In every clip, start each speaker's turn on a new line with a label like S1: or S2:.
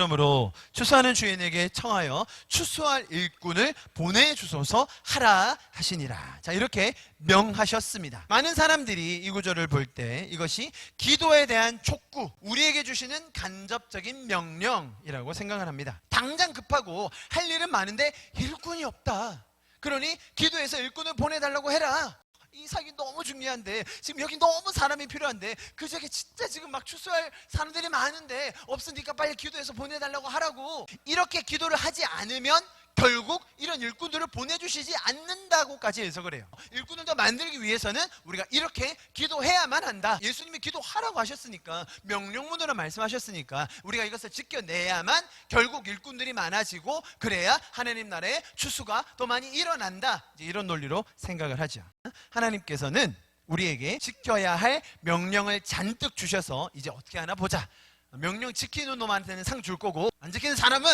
S1: 그러므로 추수하는 주인에게 청하여 추수할 일꾼을 보내주소서 하라 하시니라. 자, 이렇게 명하셨습니다. 많은 사람들이 이 구절을 볼 때 이것이 기도에 대한 촉구, 우리에게 주시는 간접적인 명령이라고 생각을 합니다. 당장 급하고 할 일은 많은데 일꾼이 없다. 그러니 기도해서 일꾼을 보내달라고 해라. 이 사역이 너무 중요한데, 지금 여기 너무 사람이 필요한데, 그 지역에 진짜 지금 막 추수할 사람들이 많은데 없으니까 빨리 기도해서 보내달라고 하라고. 이렇게 기도를 하지 않으면 결국 이런 일꾼들을 보내주시지 않는다고까지 해석을 해요. 일꾼을 더 만들기 위해서는 우리가 이렇게 기도해야만 한다. 예수님이 기도하라고 하셨으니까, 명령문으로 말씀하셨으니까 우리가 이것을 지켜내야만 결국 일꾼들이 많아지고, 그래야 하나님 나라의 추수가 더 많이 일어난다. 이제 이런 논리로 생각을 하죠. 하나님께서는 우리에게 지켜야 할 명령을 잔뜩 주셔서 이제 어떻게 하나 보자. 명령 지키는 놈한테는 상 줄 거고 안 지키는 사람은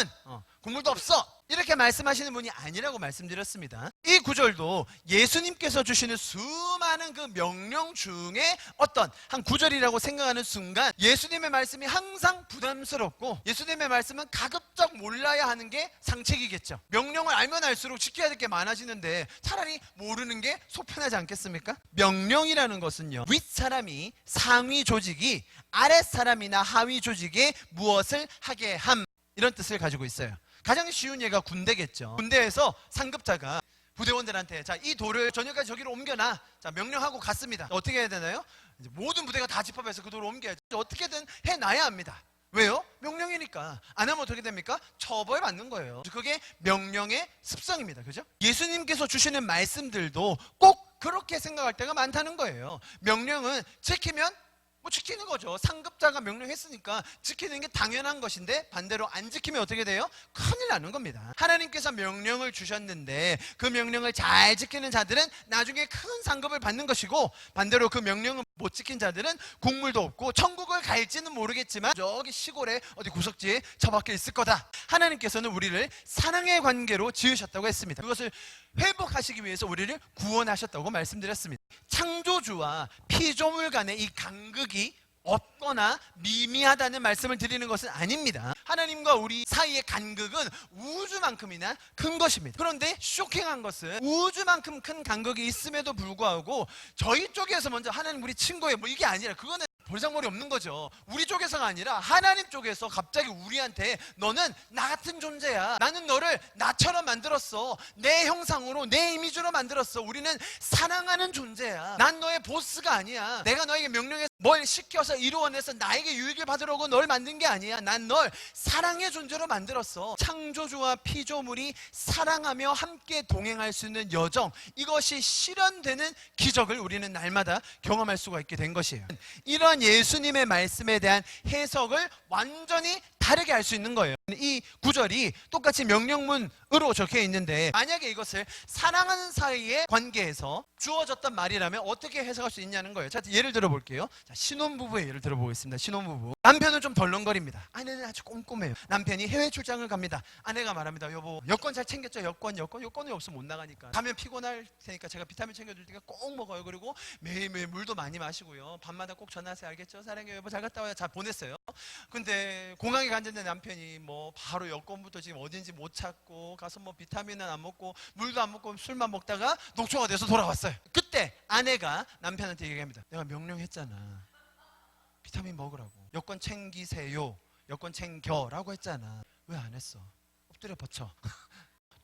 S1: 국물도 없어, 이렇게 말씀하시는 분이 아니라고 말씀드렸습니다. 이 구절도 예수님께서 주시는 수많은 그 명령 중에 어떤 한 구절이라고 생각하는 순간, 예수님의 말씀이 항상 부담스럽고 예수님의 말씀은 가급적 몰라야 하는 게 상책이겠죠. 명령을 알면 알수록 지켜야 될 게 많아지는데 차라리 모르는 게 속편하지 않겠습니까? 명령이라는 것은요, 윗사람이 상위 조직이 아랫사람이나 하위 조직에 무엇을 하게 함, 이런 뜻을 가지고 있어요. 가장 쉬운 예가 군대겠죠. 군대에서 상급자가 부대원들한테 자, 이 돌을 저녁까지 저기로 옮겨놔. 자, 명령하고 갔습니다. 어떻게 해야 되나요? 이제 모든 부대가 다 집합해서 그 돌을 옮겨야죠. 어떻게든 해놔야 합니다. 왜요? 명령이니까. 안 하면 어떻게 됩니까? 처벌받는 거예요. 그게 명령의 습성입니다. 그죠? 예수님께서 주시는 말씀들도 꼭 그렇게 생각할 때가 많다는 거예요. 명령은 지키면 지키는 거죠. 상급자가 명령했으니까 지키는 게 당연한 것인데, 반대로 안 지키면 어떻게 돼요? 큰일 나는 겁니다. 하나님께서 명령을 주셨는데 그 명령을 잘 지키는 자들은 나중에 큰 상급을 받는 것이고, 반대로 그 명령을 못 지킨 자들은 국물도 없고 천국을 갈지는 모르겠지만 저기 시골에 어디 구석지에 처박혀 있을 거다. 하나님께서는 우리를 사랑의 관계로 지으셨다고 했습니다. 그것을 회복하시기 위해서 우리를 구원하셨다고 말씀드렸습니다. 창조주와 피조물 간의 이 간극이 없거나 미미하다는 말씀을 드리는 것은 아닙니다. 하나님과 우리 사이의 간극은 우주만큼이나 큰 것입니다. 그런데 쇼킹한 것은 우주만큼 큰 간극이 있음에도 불구하고 저희 쪽에서 먼저 하나님 우리 친구예요, 이게 아니라, 그거는 볼상머리 없는 거죠. 우리 쪽에서가 아니라 하나님 쪽에서 갑자기 우리한테 너는 나 같은 존재야. 나는 너를 나처럼 만들었어. 내 형상으로, 내 이미지로 만들었어. 우리는 사랑하는 존재야. 난 너의 보스가 아니야. 내가 너에게 명령해서 뭘 시켜서 이루어내서 나에게 유익을 받으려고 널 만든 게 아니야. 난 널 사랑의 존재로 만들었어. 창조주와 피조물이 사랑하며 함께 동행할 수 있는 여정, 이것이 실현되는 기적을 우리는 날마다 경험할 수가 있게 된 것이에요. 이러한 예수님의 말씀에 대한 해석을 완전히 다르게 할 수 있는 거예요. 이 구절이 똑같이 명령문으로 적혀 있는데, 만약에 이것을 사랑하는 사이의 관계에서 주어졌던 말이라면 어떻게 해석할 수 있냐는 거예요. 자, 예를 들어 볼게요. 자, 신혼부부의 예를 들어보겠습니다. 신혼부부. 남편은 좀 덜렁거립니다. 아내는 아주 꼼꼼해요. 남편이 해외 출장을 갑니다. 아내가 말합니다. 여보, 여권 잘 챙겼죠? 여권이 없으면 못 나가니까. 가면 피곤할 테니까 제가 비타민 챙겨줄 테니까 꼭 먹어요. 그리고 매일매일 물도 많이 마시고요. 밤마다 꼭 전화하세요. 알겠죠? 사랑해요 여보, 잘 갔다 와요. 자, 보냈어요. 근데 공항에 갔는데 남편이 바로 여권부터 지금 어딘지 못 찾고 가서 비타민은 안 먹고 물도 안 먹고 술만 먹다가 녹초가 돼서 돌아왔어요. 그때 아내가 남편한테 얘기합니다. 내가 명령했잖아. 비타민 먹으라고. 여권 챙기세요. 여권 챙겨라고 했잖아. 왜 안 했어? 엎드려 뻗쳐.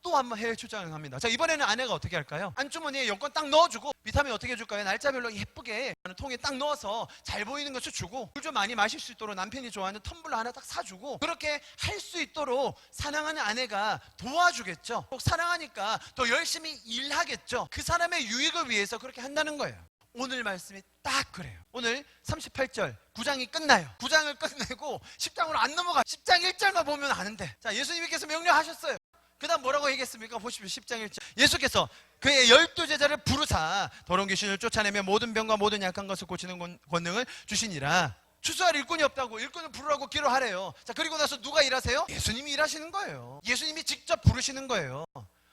S1: 또 한 번 해외 출장을 갑니다. 자, 이번에는 아내가 어떻게 할까요? 안주머니에 여권 딱 넣어주고, 비타민 어떻게 해줄까요? 날짜별로 예쁘게 통에 딱 넣어서 잘 보이는 것을 주고, 물 좀 많이 마실 수 있도록 남편이 좋아하는 텀블러 하나 딱 사주고, 그렇게 할 수 있도록 사랑하는 아내가 도와주겠죠. 꼭 사랑하니까 더 열심히 일하겠죠. 그 사람의 유익을 위해서 그렇게 한다는 거예요. 오늘 말씀이 딱 그래요. 오늘 38절 9장이 끝나요. 9장을 끝내고 10장으로 안 넘어가. 10장 1절만 보면 아는데, 자, 예수님께서 명령하셨어요. 그 다음 뭐라고 얘기했습니까? 보십시오. 10장 1절. 예수께서 그의 12제자를 부르사 더러운 귀신을 쫓아내며 모든 병과 모든 약한 것을 고치는 권능을 주시니라. 추수할 일꾼이 없다고, 일꾼을 부르라고 기도하래요. 자, 그리고 나서 누가 일하세요? 예수님이 일하시는 거예요. 예수님이 직접 부르시는 거예요.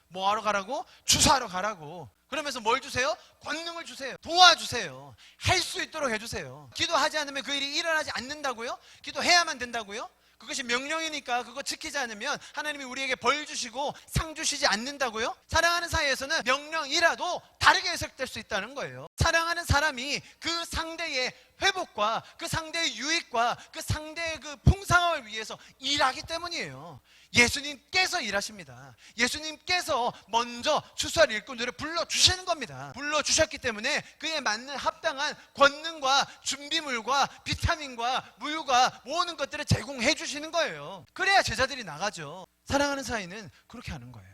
S1: 뭐 하러 가라고? 추수하러 가라고. 그러면서 뭘 주세요? 권능을 주세요. 도와주세요. 할 수 있도록 해주세요. 기도하지 않으면 그 일이 일어나지 않는다고요? 기도해야만 된다고요? 그것이 명령이니까 그거 지키지 않으면 하나님이 우리에게 벌 주시고 상 주시지 않는다고요? 사랑하는 사이에서는 명령이라도 다르게 해석될 수 있다는 거예요. 사랑하는 사람이 그 상대의 회복과 그 상대의 유익과 그 상대의 그 풍성함을 위해서 일하기 때문이에요. 예수님께서 일하십니다. 예수님께서 먼저 추수할 일꾼들을 불러주시는 겁니다. 불러주셨기 때문에 그에 맞는 합당한 권능과 준비물과 비타민과 물과 모든 것들을 제공해 주시는 거예요. 그래야 제자들이 나가죠. 사랑하는 사이는 그렇게 하는 거예요.